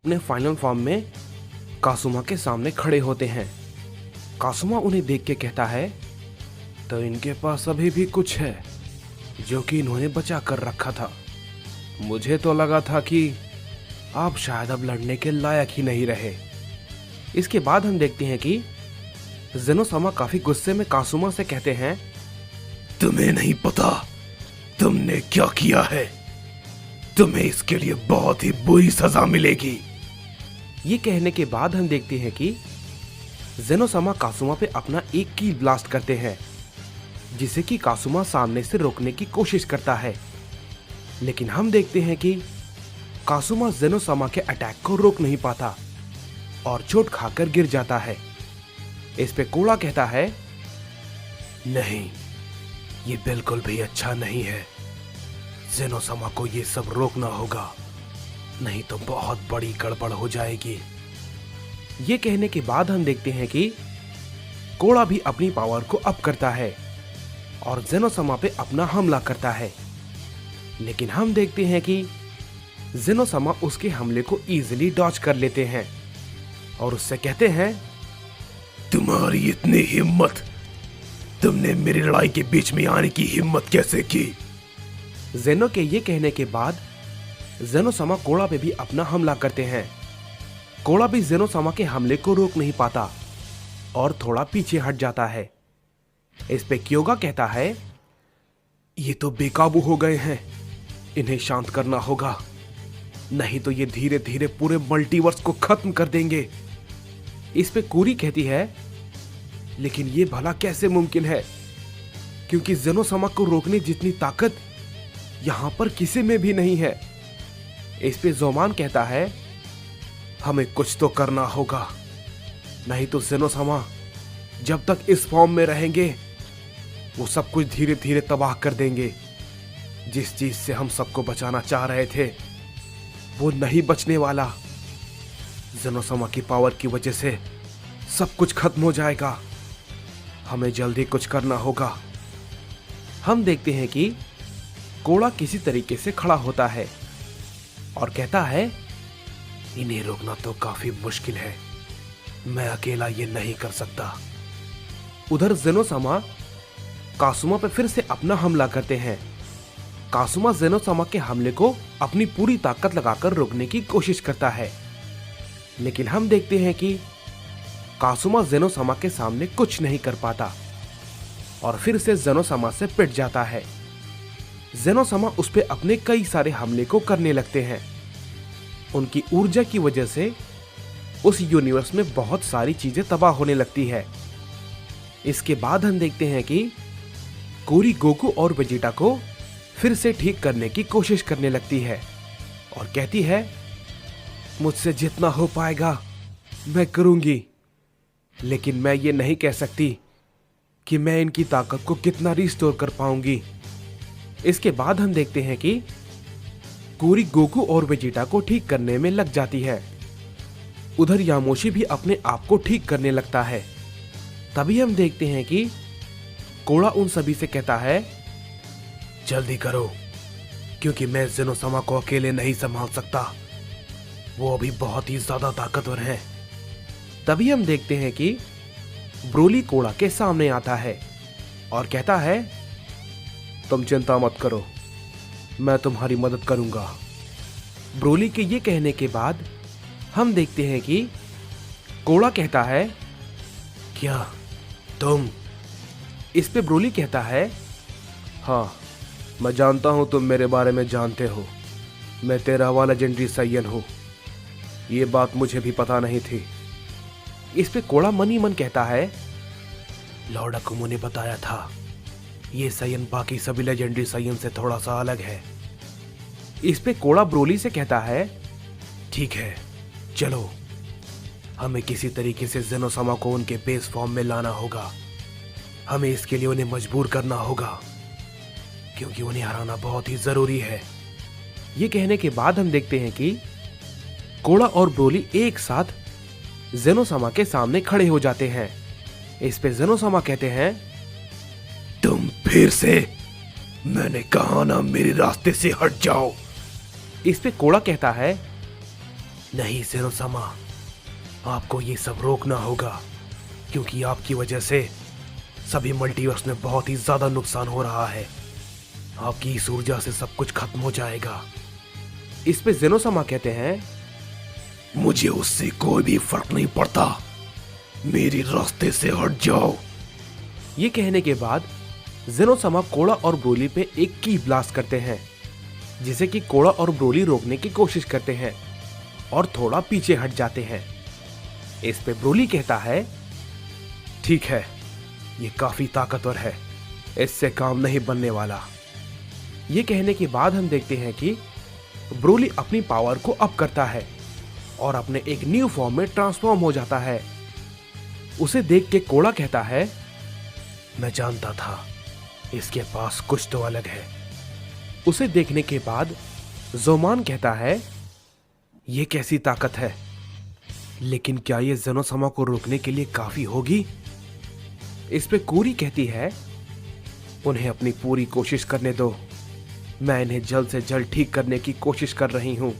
अपने final form में कासुमा के सामने खड़े होते हैं। कासुमा उन्हें देख के कहता है, तो इनके पास अभी भी कुछ है जो कि इन्होंने बचा कर रखा था। मुझे तो लगा था कि आप शायद अब लड़ने के लायक ही नहीं रहे। इसके बाद हम देखते हैं कि जेनोसामा काफी गुस्से में कासुमा से कहते हैं, तुम्हें नहीं पता तुमने क्या किया है। तुम्हें इसके लिए बहुत ही बुरी सजा मिलेगी। ये कहने के बाद हम देखते हैं कि जेनोसामा कासुमा पे अपना एक कील ब्लास्ट करते हैं, जिसे कि कासुमा सामने से रोकने की कोशिश करता है। लेकिन हम देखते हैं कि कासुमा जेनोसामा के अटैक को रोक नहीं पाता और चोट खाकर गिर जाता है। इस पे कोड़ा कहता है, नहीं, ये बिल्कुल भी अच्छा नहीं है। जेनोसामा को ये सब रोकना होगा, नहीं तो बहुत बड़ी गड़बड़ हो जाएगी। ये कहने के बाद हम देखते हैं कि कोड़ा भी अपनी पावर को अप करता है और जेनोसामा पे अपना हमला करता है। लेकिन हम देखते हैं कि जेनोसामा उसके हमले को इजीली डॉज कर लेते हैं और उससे कहते हैं, तुम्हारी इतनी हिम्मत, तुमने मेरी लड़ाई के बीच में आने की हिम्मत कैसे की। जेनो के ये कहने के बाद जेनोसामा कोड़ा पे भी अपना हमला करते हैं। कोड़ा भी जेनोसामा के हमले को रोक नहीं पाता और थोड़ा पीछे हट जाता है। इस पे क्योगा कहता है, ये तो बेकाबू हो गए हैं, इन्हें शांत करना होगा, नहीं तो ये धीरे धीरे पूरे मल्टीवर्स को खत्म कर देंगे। इस पे कूरी कहती है, लेकिन ये भला कैसे मुमकिन है, क्योंकि जेनोसामा को रोकने जितनी ताकत यहां पर किसी में भी नहीं है। इस पे जोमान कहता है, हमें कुछ तो करना होगा, नहीं तो जेनोसामा जब तक इस फॉर्म में रहेंगे वो सब कुछ धीरे धीरे तबाह कर देंगे। जिस चीज से हम सबको बचाना चाह रहे थे वो नहीं बचने वाला। जेनोसामा की पावर की वजह से सब कुछ खत्म हो जाएगा, हमें जल्दी कुछ करना होगा। हम देखते हैं कि कोड़ा किसी तरीके से खड़ा होता है और कहता है, इन्हें रोकना तो काफी मुश्किल है, मैं अकेला ये नहीं कर सकता। उधर जेनोसामा कासुमा पे फिर से अपना हमला करते हैं। कासुमा जेनोसामा के हमले को अपनी पूरी ताकत लगाकर रोकने की कोशिश करता है, लेकिन हम देखते हैं कि कासुमा जेनोसामा के सामने कुछ नहीं कर पाता और फिर से जेनोसामा से पिट जाता है। जेनोसामा उस पे अपने कई सारे हमले को करने लगते हैं। उनकी ऊर्जा की वजह से उस यूनिवर्स में बहुत सारी चीजें तबाह होने लगती है। इसके बाद हम देखते हैं कि कोरी गोकू और वेजिटा को फिर से ठीक करने की कोशिश करने लगती है और कहती है, मुझसे जितना हो पाएगा मैं करूंगी, लेकिन मैं ये नहीं कह सकती कि मैं इनकी ताकत को कितना रिस्टोर कर पाऊंगी। इसके बाद हम देखते हैं कि कोरी गोकू और वेजिटा को ठीक करने में लग जाती है। उधर यामोशी भी अपने आप को ठीक करने लगता है। तभी हम देखते हैं कि कोड़ा उन सभी से कहता है, जल्दी करो, क्योंकि मैं जेनोसामा को अकेले नहीं संभाल सकता, वो अभी बहुत ही ज्यादा ताकतवर है। तभी हम देखते हैं कि ब्रोली कोड़ा के सामने आता है और कहता है, तुम चिंता मत करो, मैं तुम्हारी मदद करूंगा। ब्रोली के ये कहने के बाद हम देखते हैं कि कोड़ा कहता है, क्या तुम? इस पे ब्रोली कहता है, हाँ, मैं जानता हूं तुम मेरे बारे में जानते हो, मैं 13वां लेजेंडरी साइयन हूं, ये बात मुझे भी पता नहीं थी। इस पे कोड़ा मन ही मन कहता है, लॉर्ड अकुमो ने बताया था, ये साइयन बाकी सभी लेजेंडरी साइयन से थोड़ा सा अलग है। इस पे कोड़ा ब्रोली से कहता है, ठीक है, चलो, हमें किसी तरीके से जेनोसामा को उनके बेस फॉर्म में लाना होगा। हमें इसके लिए उन्हें मजबूर करना होगा, क्योंकि उन्हें हराना बहुत ही जरूरी है। ये कहने के बाद हम देखते हैं कि कोड़ा और ब्रोली एक साथ जेनोसामा के सामने खड़े हो जाते हैं। इस पे जेनोसामा कहते हैं, तुम फिर से, मैंने कहा ना, मेरे रास्ते से हट जाओ। इस पे कोड़ा कहता है, नहीं ज़ेनो-sama, आपको ये सब रोकना होगा, क्योंकि आपकी वजह से सभी मल्टीवर्स में बहुत ही ज्यादा नुकसान हो रहा है। आपकी इस ऊर्जा से सब कुछ खत्म हो जाएगा। इस पे ज़ेनो-sama कहते हैं, मुझे उससे कोई भी फर्क नहीं पड़ता, मेरे रास्ते से हट जाओ। ये कहने के बाद ज़ेनो-sama कोड़ा और ब्रोली पे एक की ब्लास्ट करते हैं, जिसे कि कोड़ा और ब्रोली रोकने की कोशिश करते हैं और थोड़ा पीछे हट जाते हैं। इस पे ब्रोली कहता है, ठीक है, ये काफी ताकतवर है, इससे काम नहीं बनने वाला। ये कहने के बाद हम देखते हैं कि ब्रोली अपनी पावर को अप करता है और अपने एक न्यू फॉर्म में ट्रांसफॉर्म हो जाता है। उसे देख के कोड़ा कहता है, मैं जानता था, इसके पास कुछ तो अलग है। उसे देखने के बाद जोमान कहता है, ये कैसी ताकत है, लेकिन क्या ये ज़ेनो-sama को रोकने के लिए काफी होगी? इस पे कूरी कहती है, उन्हें अपनी पूरी कोशिश करने दो, मैं इन्हें जल्द से जल्द ठीक करने की कोशिश कर रही हूँ।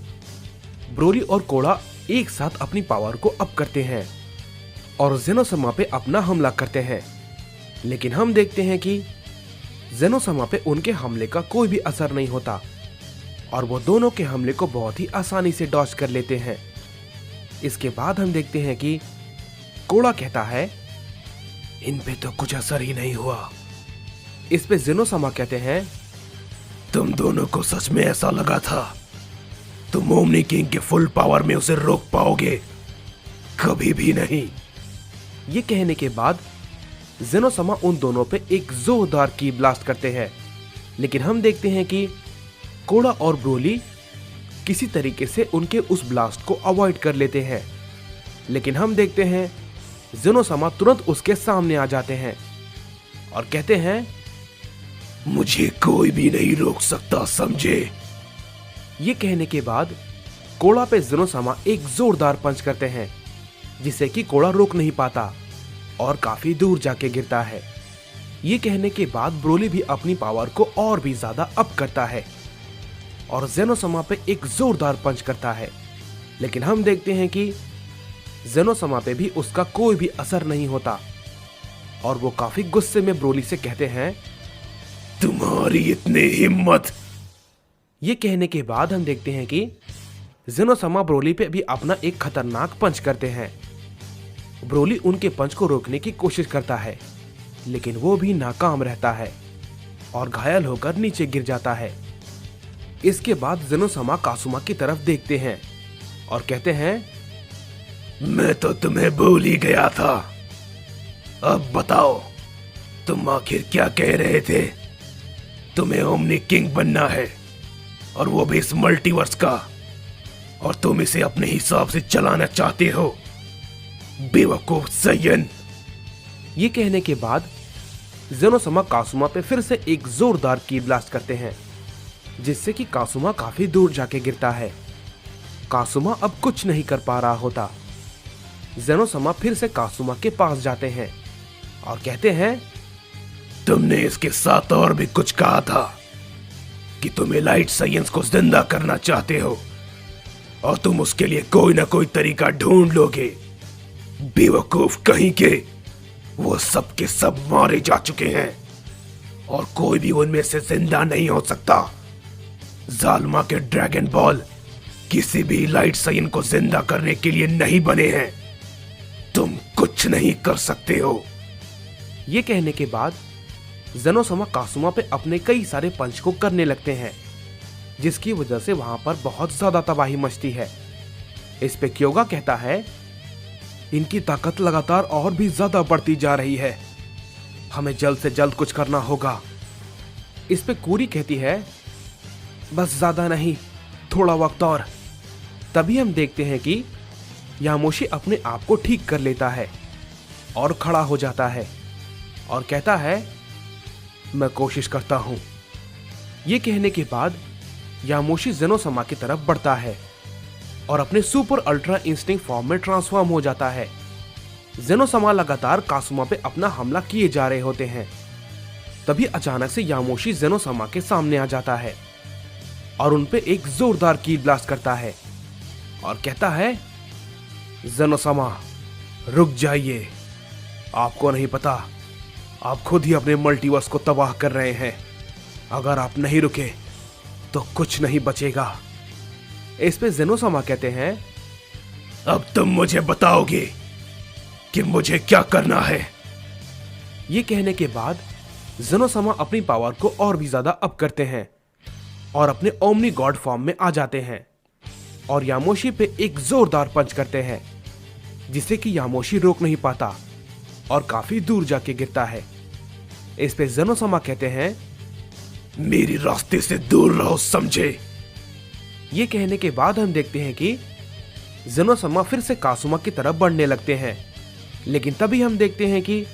ब्रोली और कोड़ा एक साथ अपनी पावर को अप करते हैं और ज़ेनो-sama पे अपना हमला करते हैं, लेकिन हम देखते हैं कि ज़ेनो-sama पे उनके हमले का कोई भी असर नहीं होता और वो दोनों के हमले को बहुत ही आसानी से डॉज कर लेते हैं। इसके बाद हम देखते हैं कि कोड़ा कहता है, इन पे तो कुछ असर ही नहीं हुआ। इस पे ज़ेनो-sama कहते हैं, तुम दोनों को सच में ऐसा लगा था तुम ओमनी किंग के फुल पावर में उसे रोक पाओगे? कभी भी नहीं। ये कहने के बाद ज़ेनो-sama उन दोनों पे एक जोरदार की ब्लास्ट करते हैं, लेकिन हम देखते हैं कि कोड़ा और ब्रोली किसी तरीके से उनके उस ब्लास्ट को अवॉइड कर लेते हैं, लेकिन हम देखते हैं ज़ेनो-sama तुरंत उसके सामने आ जाते हैं और कहते हैं, मुझे कोई भी नहीं रोक सकता, समझे? ये कहने के बाद कोड़ा पे ज़ेनो-sama एक जोरदार पंच करते हैं, जिसे कि कोड़ा रोक नहीं पाता और काफी दूर जाके गिरता है। ये कहने के बाद ब्रोली भी अपनी पावर को और भी ज्यादा अप करता है और ज़ेनो-sama पे एक जोरदार पंच करता है, लेकिन हम देखते हैं कि ज़ेनो-sama पे भी उसका कोई भी असर नहीं होता और वो काफी गुस्से में ब्रोली से कहते हैं, तुम्हारी इतनी हिम्मत। ये कहने के बाद हम देखते हैं कि ज़ेनो-sama ब्रोली पे भी अपना एक खतरनाक पंच करते हैं। ब्रोली उनके पंच को रोकने की कोशिश करता है, लेकिन वो भी नाकाम रहता है और घायल होकर नीचे गिर जाता है। इसके बाद ज़ेनो-sama कासुमा की तरफ देखते हैं और कहते हैं, मैं तो तुम्हें भूल ही गया था। अब बताओ, तुम आखिर क्या कह रहे थे? तुम्हें ओमनी किंग बनना है, और वो भी इस मल्टीवर्स का, और तुम इसे अपने हिसाब से चलाना चाहते हो, बेवकूफ सैयन। ये कहने के बाद ज़ेनो-sama कासुमा पे फिर से एक जोरदार की ब्लास्ट करते हैं, जिससे कि कासुमा काफी दूर जाके गिरता है। कासुमा अब कुछ नहीं कर पा रहा होता। ज़ेनो-sama फिर से कासुमा के पास जाते हैं और कहते हैं, तुमने इसके साथ और भी कुछ कहा था कि तुम लाइट साइंस को जिंदा करना चाहते हो और तुम उसके लिए कोई ना कोई तरीका ढूंढ लोगे। बेवकूफ कहीं के, वो सब के सब मारे जा चुके हैं और कोई भी उनमें से जिंदा नहीं हो सकता। जालमा के ड्रैगन बॉल किसी भी लाइट साइन को जिंदा करने के लिए नहीं बने हैं। तुम कुछ नहीं कर सकते हो। ये कहने के बाद ज़ेनो-sama कासुमा पे अपने कई सारे पंच को करने लगते हैं, जिसकी वजह से वहां पर बहुत ज्यादा तबाही मचती है। इस पे क्योगा कहता है, इनकी ताकत लगातार और भी ज्यादा बढ़ती जा रही है, हमें जल्द से जल्द कुछ करना होगा। इस पे कूरी कहती है, बस ज्यादा नहीं, थोड़ा वक्त और। तभी हम देखते हैं कि यामोशी अपने आप को ठीक कर लेता है और खड़ा हो जाता है और कहता है, मैं कोशिश करता हूं। ये कहने के बाद यामोशी ज़ेनो-sama की तरफ बढ़ता है और अपने सुपर अल्ट्रा इंस्टिंक्ट फॉर्म में ट्रांसफॉर्म हो जाता है। ज़ेनो-sama लगातार कासुमा पे अपना हमला किए जा रहे होते हैं। तभी अचानक से यामोशी ज़ेनो-sama के सामने आ जाता है और उन पे एक जोरदार की ब्लास्ट करता है और कहता है, ज़ेनोसामा रुक जाइए, आपको नहीं पता, आप खुद ही अपने मल्टीवर्स को तबाह कर रहे हैं। अगर आप नहीं रुके तो कुछ नहीं बचेगा। इस पे ज़ेनोसामा कहते हैं, अब तुम मुझे बताओगे कि मुझे क्या करना है। ये कहने के बाद ज़ेनोसामा अपनी पावर को और भी ज्यादा अप करते हैं और अपने ओमनी गॉड फॉर्म में आ जाते हैं और यामोशी पे एक जोरदार पंच करते हैं, जिससे कि यामोशी रोक नहीं पाता और काफी दूर जाके गिरता है। इस पे ज़ेनोसामा कहते हैं, मेरी रास्ते से दूर रहो, समझे। ये कहने के बाद हम देखते हैं कि ज़ेनोसामा फिर से कासुमा की तरफ बढ़ने लगते हैं, लेकिन तभी हम देखते हैं कि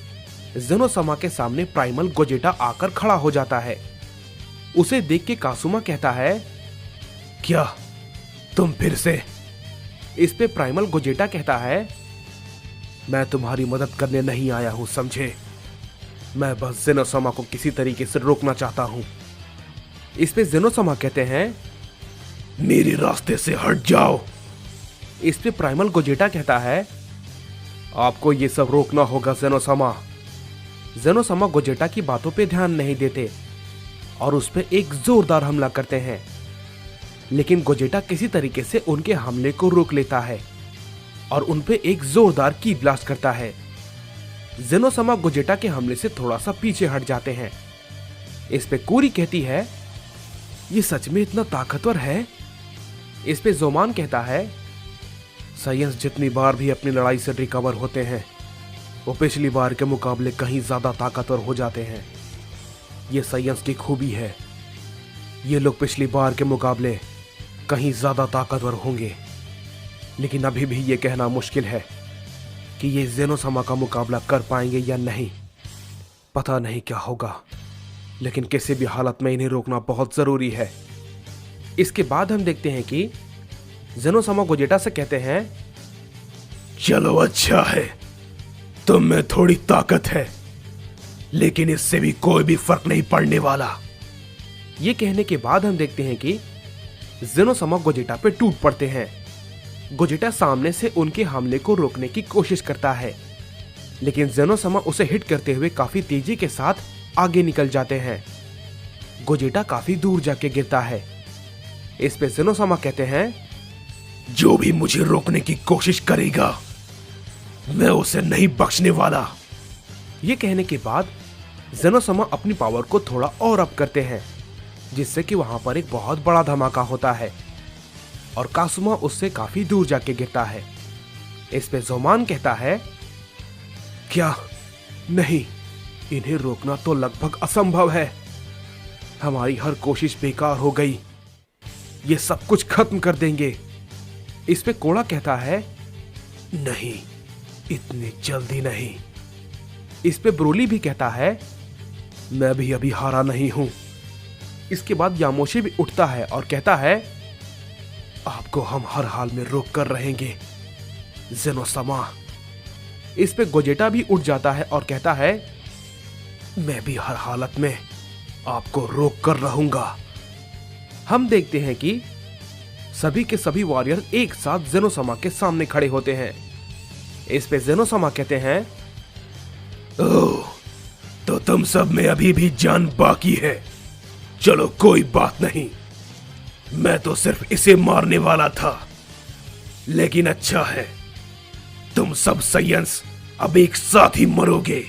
ज़ेनोसामा के सामने प्राइमल गोजेटा आकर खड़ा हो जाता है। उसे देख के कासुमा कहता है, क्या तुम फिर से? इस पे प्राइमल गोजेटा कहता है, मैं तुम्हारी मदद करने नहीं आया हूं, समझे। मैं बस ज़ेनोसामा को किसी तरीके से रोकना चाहता हूं। इस पे ज़ेनोसामा कहते हैं, मेरे रास्ते से हट जाओ। इस पे प्राइमल गोजेटा कहता है, आपको ये सब रोकना होगा ज़ेनोसामा। ज़ेनोसामा गोजेटा की बातों पे ध्यान नहीं देते और उस पे एक जोरदार हमला करते हैं, लेकिन गोजेटा किसी तरीके से उनके हमले को रोक लेता है और उन पे एक जोरदार की ब्लास्ट करता है। ज़ेनोसामा गोजेटा के हमले से थोड़ा सा पीछे हट जाते हैं। इस पे कूरी कहती है, ये सच में इतना ताकतवर है? इस पे जोमान कहता है, साइंस जितनी बार भी अपनी लड़ाई से रिकवर होते हैं, वो पिछली बार के मुकाबले कहीं ज्यादा ताकतवर हो जाते हैं। ये साइंस की खूबी है। ये लोग पिछली बार के मुकाबले कहीं ज्यादा ताकतवर होंगे, लेकिन अभी भी ये कहना मुश्किल है कि ये ज़ेनोसामा का मुकाबला कर पाएंगे या नहीं। पता नहीं क्या होगा, लेकिन किसी भी हालत में इन्हें रोकना बहुत जरूरी है। इसके बाद हम देखते हैं कि ज़ेनोसामा गोजेटा से कहते हैं, चलो अच्छा है, तुम में थोड़ी ताकत है, लेकिन इससे भी कोई भी फर्क नहीं पड़ने वाला। ये कहने के बाद हम देखते हैं कि ज़ेनोसामा गोजेटा पे टूट पड़ते हैं। गोजेटा सामने से उनके हमले को रोकने की कोशिश करता है, लेकिन ज़ेनोसामा उसे हिट करते हुए काफी तेजी के साथ आगे निकल जाते हैं। गोजेटा काफी दूर जाके गिरता है। इस पे ज़ेनोसामा कहते हैं, जो भी मुझे रोकने की कोशिश करेगा, मैं उसे नहीं बख्शने वाला। ये कहने के बाद ज़ेनोसामा अपनी पावर को थोड़ा और अप करते हैं, जिससे कि वहां पर एक बहुत बड़ा धमाका होता है और कासुमा उससे काफी दूर जाके गिरता है। इस पे जोमान कहता है, क्या? नहीं, इन्हें रोकना तो लगभग असंभव है। हमारी हर कोशिश बेकार हो गई। ये सब कुछ खत्म कर देंगे। इस पे कोड़ा कहता है, नहीं, इतनी जल्दी नहीं। इस पे ब्रोली भी कहता है, मैं भी अभी हारा नहीं हूं। इसके बाद यामोशी भी उठता है और कहता है, आपको हम हर हाल में रोक कर रहेंगे ज़ेनोसामा। इस पे गोजेटा भी उठ जाता है और कहता है, मैं भी हर हालत में आपको रोक कर रहूंगा। हम देखते हैं कि सभी के सभी वॉरियर एक साथ ज़ेनोसामा के सामने खड़े होते हैं। इस पे ज़ेनोसामा कहते हैं, ओह, तो तुम सब में अभी भी जान बाकी है। चलो कोई बात नहीं, मैं तो सिर्फ इसे मारने वाला था, लेकिन अच्छा है, तुम सब साइंस अब एक साथ ही मरोगे।